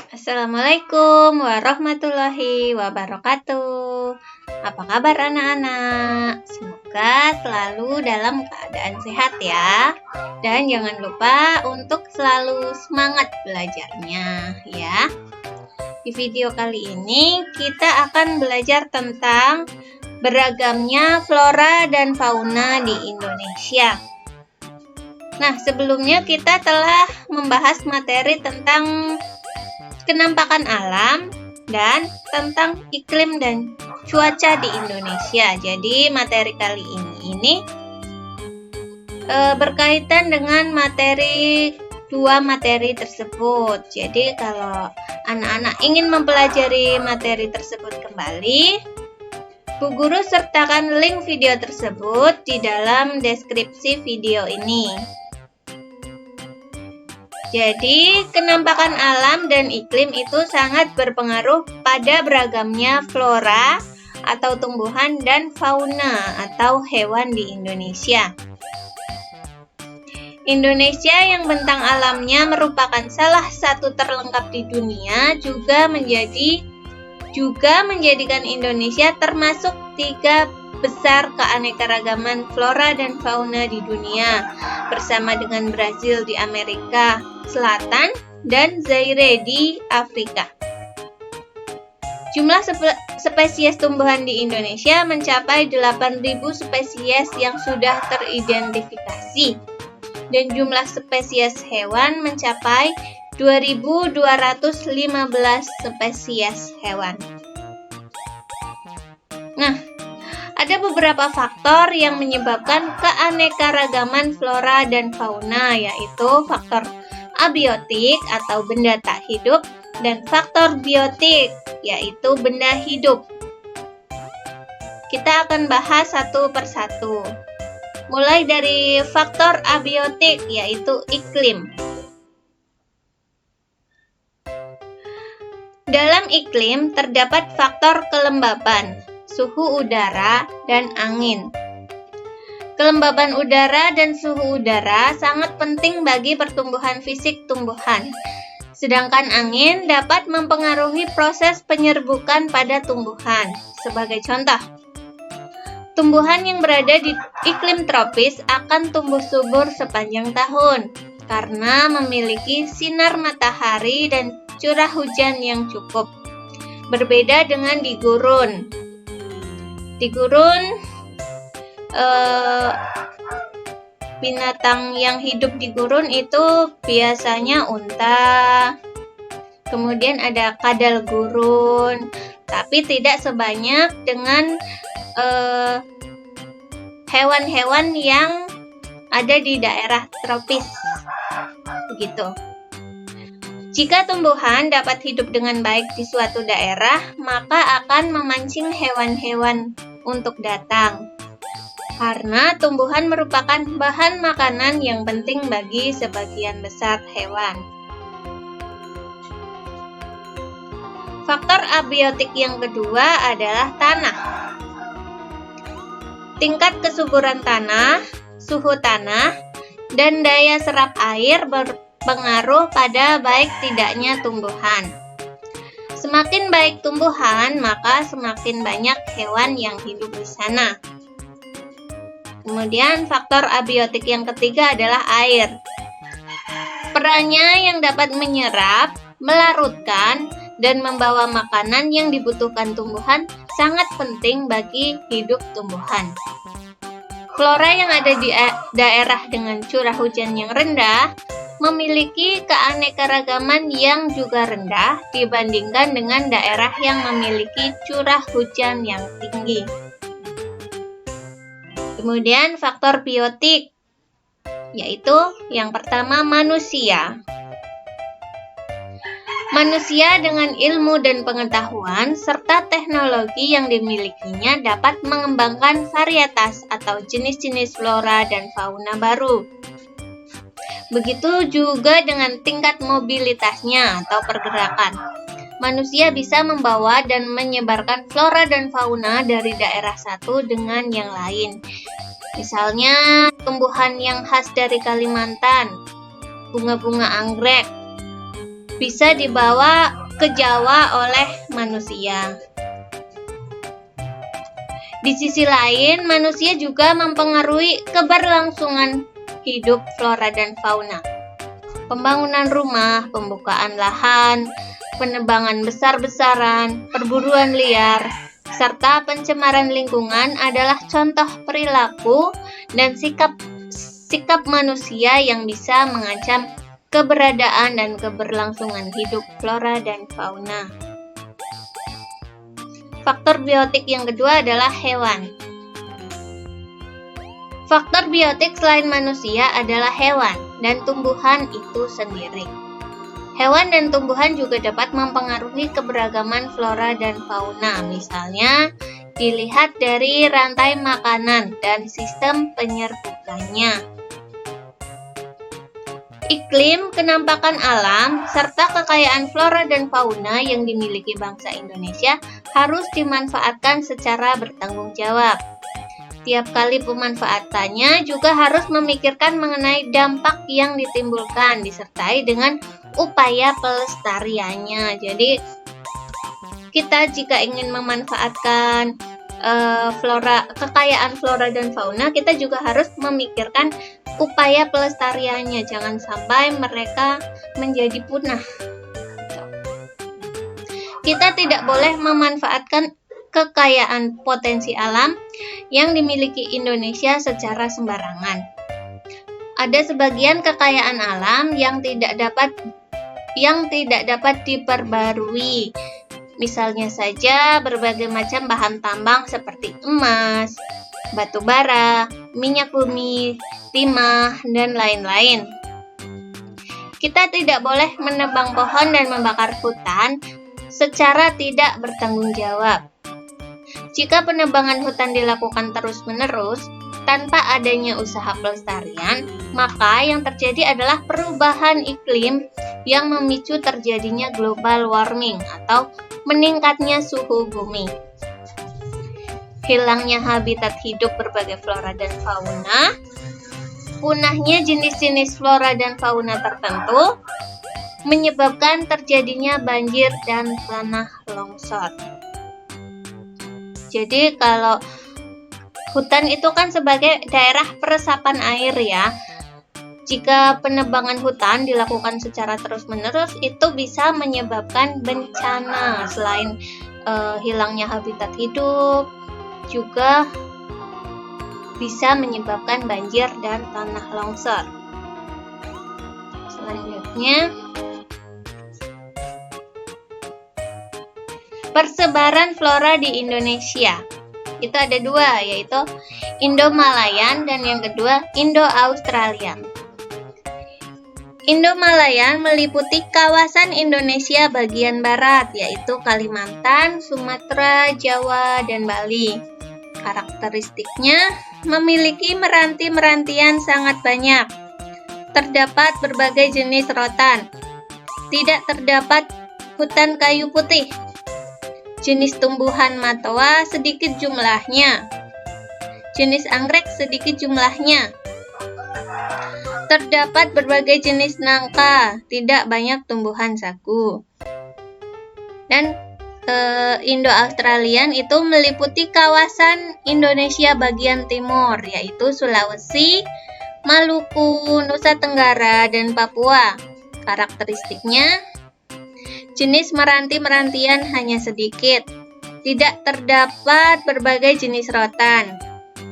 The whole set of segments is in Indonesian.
Assalamualaikum warahmatullahi wabarakatuh. Apa kabar anak-anak? Semoga selalu dalam keadaan sehat ya. Dan jangan lupa untuk selalu semangat belajarnya ya. Di video kali ini kita akan belajar tentang beragamnya flora dan fauna di Indonesia. Nah, sebelumnya kita telah membahas materi tentang kenampakan alam dan tentang iklim dan cuaca di Indonesia. Jadi materi kali ini berkaitan dengan dua materi tersebut. Jadi kalau anak-anak ingin mempelajari materi tersebut kembali, Bu Guru sertakan link video tersebut di dalam deskripsi video ini. Jadi, kenampakan alam dan iklim itu sangat berpengaruh pada beragamnya flora atau tumbuhan dan fauna atau hewan di Indonesia. Indonesia yang bentang alamnya merupakan salah satu terlengkap di dunia juga menjadikan Indonesia termasuk 3 besar keanekaragaman flora dan fauna di dunia bersama dengan Brazil di Amerika Selatan dan Zaire di Afrika. Jumlah spesies tumbuhan di Indonesia mencapai 8.000 spesies yang sudah teridentifikasi dan jumlah spesies hewan mencapai 2.215 spesies hewan. Nah, ada beberapa faktor yang menyebabkan keanekaragaman flora dan fauna, yaitu faktor abiotik atau benda tak hidup dan faktor biotik, yaitu benda hidup. Kita akan bahas satu persatu. Mulai dari faktor abiotik, yaitu iklim. Dalam iklim terdapat faktor kelembaban, suhu udara, dan angin. Kelembaban udara dan suhu udara sangat penting bagi pertumbuhan fisik tumbuhan. Sedangkan angin dapat mempengaruhi proses penyerbukan pada tumbuhan. Sebagai contoh, tumbuhan yang berada di iklim tropis akan tumbuh subur sepanjang tahun karena memiliki sinar matahari dan curah hujan yang cukup. Berbeda dengan di gurun. Di gurun, binatang yang hidup di gurun itu biasanya unta, kemudian ada kadal gurun, tapi tidak sebanyak dengan hewan-hewan yang ada di daerah tropis. Begitu. Jika tumbuhan dapat hidup dengan baik di suatu daerah, maka akan memancing hewan-hewan untuk datang. Karena tumbuhan merupakan bahan makanan yang penting bagi sebagian besar hewan. Faktor abiotik yang kedua adalah tanah. Tingkat kesuburan tanah, suhu tanah, dan daya serap air berpengaruh pada baik tidaknya tumbuhan. Semakin baik tumbuhan, maka semakin banyak hewan yang hidup di sana. Kemudian faktor abiotik yang ketiga adalah air. Perannya yang dapat menyerap, melarutkan, dan membawa makanan yang dibutuhkan tumbuhan sangat penting bagi hidup tumbuhan. Flora yang ada di daerah dengan curah hujan yang rendah memiliki keanekaragaman yang juga rendah dibandingkan dengan daerah yang memiliki curah hujan yang tinggi. Kemudian faktor biotik, yaitu yang pertama manusia. Manusia dengan ilmu dan pengetahuan serta teknologi yang dimilikinya dapat mengembangkan varietas atau jenis-jenis flora dan fauna baru. Begitu juga dengan tingkat mobilitasnya atau pergerakan. Manusia bisa membawa dan menyebarkan flora dan fauna dari daerah satu dengan yang lain. Misalnya, tumbuhan yang khas dari Kalimantan, bunga-bunga anggrek, bisa dibawa ke Jawa oleh manusia. Di sisi lain, manusia juga mempengaruhi keberlangsungan hidup flora dan fauna. Pembangunan rumah, pembukaan lahan, penebangan besar-besaran, perburuan liar, serta pencemaran lingkungan adalah contoh perilaku dan sikap manusia yang bisa mengancam keberadaan dan keberlangsungan hidup flora dan fauna. Faktor biotik yang kedua adalah hewan. Faktor biotik selain manusia adalah hewan dan tumbuhan itu sendiri. Hewan dan tumbuhan juga dapat mempengaruhi keberagaman flora dan fauna. Misalnya, dilihat dari rantai makanan dan sistem penyerbukannya. Iklim, kenampakan alam, serta kekayaan flora dan fauna yang dimiliki bangsa Indonesia harus dimanfaatkan secara bertanggung jawab. Tiap kali pemanfaatannya juga harus memikirkan mengenai dampak yang ditimbulkan, disertai dengan upaya pelestariannya. Jadi, kita jika ingin memanfaatkan kekayaan flora dan fauna, kita juga harus memikirkan upaya pelestariannya, jangan sampai mereka menjadi punah. Kita tidak boleh memanfaatkan kekayaan potensi alam yang dimiliki Indonesia secara sembarangan. Ada sebagian kekayaan alam yang tidak dapat diperbarui. Misalnya saja berbagai macam bahan tambang seperti emas, batu bara, minyak bumi, timah, dan lain-lain. Kita tidak boleh menebang pohon dan membakar hutan secara tidak bertanggung jawab. Jika penebangan hutan dilakukan terus-menerus tanpa adanya usaha pelestarian, maka yang terjadi adalah perubahan iklim yang memicu terjadinya global warming atau meningkatnya suhu bumi. Hilangnya habitat hidup berbagai flora dan fauna, punahnya jenis-jenis flora dan fauna tertentu, menyebabkan terjadinya banjir dan tanah longsor. Jadi kalau hutan itu kan sebagai daerah peresapan air ya. Jika penebangan hutan dilakukan secara terus-menerus, itu bisa menyebabkan bencana. Selain hilangnya habitat hidup, juga bisa menyebabkan banjir dan tanah longsor. Selanjutnya, persebaran flora di Indonesia. Itu ada dua, yaitu Indo-Malayan dan yang kedua Indo-Australian. Indo-Malayan meliputi kawasan Indonesia bagian barat, yaitu Kalimantan, Sumatera, Jawa, dan Bali. Karakteristiknya memiliki meranti-merantian sangat banyak. Terdapat berbagai jenis rotan. Tidak terdapat hutan kayu putih. Jenis tumbuhan matoa sedikit jumlahnya. Jenis anggrek sedikit jumlahnya. Terdapat berbagai jenis nangka, tidak banyak tumbuhan sagu. Dan Indo-Australian itu meliputi kawasan Indonesia bagian timur, yaitu Sulawesi, Maluku, Nusa Tenggara, dan Papua. Karakteristiknya, jenis meranti-merantian hanya sedikit. Tidak terdapat berbagai jenis rotan.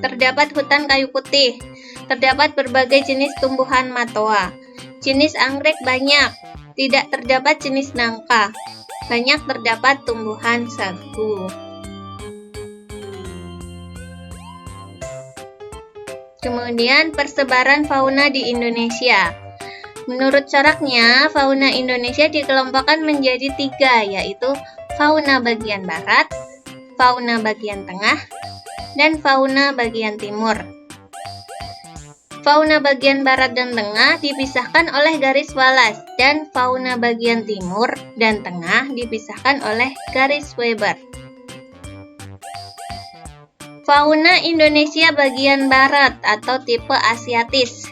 Terdapat hutan kayu putih. Terdapat berbagai jenis tumbuhan matoa. Jenis anggrek banyak. Tidak terdapat jenis nangka. Banyak terdapat tumbuhan sagu. Kemudian persebaran fauna di Indonesia. Menurut coraknya, fauna Indonesia dikelompokkan menjadi 3, yaitu fauna bagian barat, fauna bagian tengah, dan fauna bagian timur. Fauna bagian barat dan tengah dipisahkan oleh garis walas, dan fauna bagian timur dan tengah dipisahkan oleh garis Weber. Fauna Indonesia bagian barat atau tipe Asiatis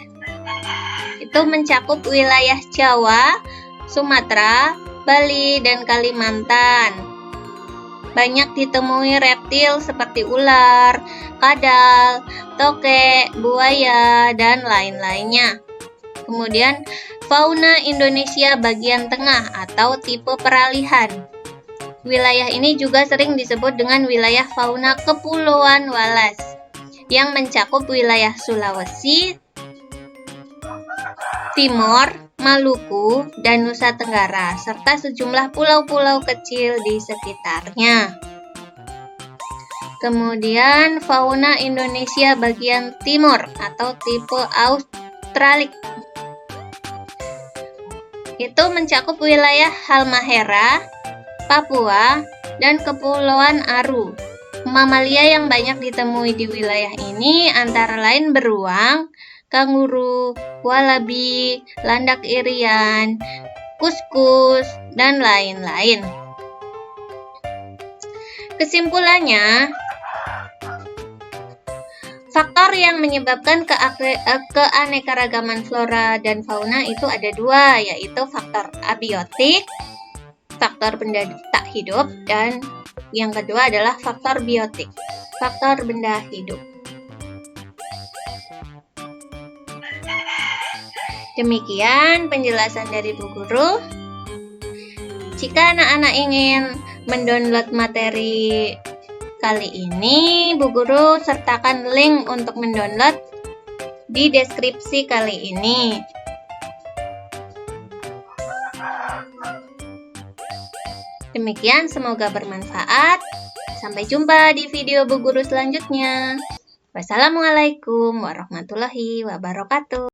itu mencakup wilayah Jawa, Sumatera, Bali, dan Kalimantan. Banyak ditemui reptil seperti ular, kadal, tokek, buaya, dan lain-lainnya. Kemudian, fauna Indonesia bagian tengah atau tipe peralihan. Wilayah ini juga sering disebut dengan wilayah fauna Kepulauan Wallace, yang mencakup wilayah Sulawesi, Timor, Maluku, dan Nusa Tenggara, serta sejumlah pulau-pulau kecil di sekitarnya. Kemudian, fauna Indonesia bagian timur atau tipe Australik. Itu mencakup wilayah Halmahera, Papua, dan Kepulauan Aru. Mamalia yang banyak ditemui di wilayah ini antara lain beruang, kanguru, walabi, landak irian, kuskus, dan lain-lain. Kesimpulannya, faktor yang menyebabkan keanekaragaman flora dan fauna itu ada dua, yaitu faktor abiotik, faktor benda tak hidup, dan yang kedua adalah faktor biotik, faktor benda hidup. Demikian penjelasan dari Bu Guru. Jika anak-anak ingin mendownload materi kali ini, Bu Guru sertakan link untuk mendownload di deskripsi kali ini. Demikian, semoga bermanfaat. Sampai jumpa di video Bu Guru selanjutnya. Wassalamualaikum warahmatullahi wabarakatuh.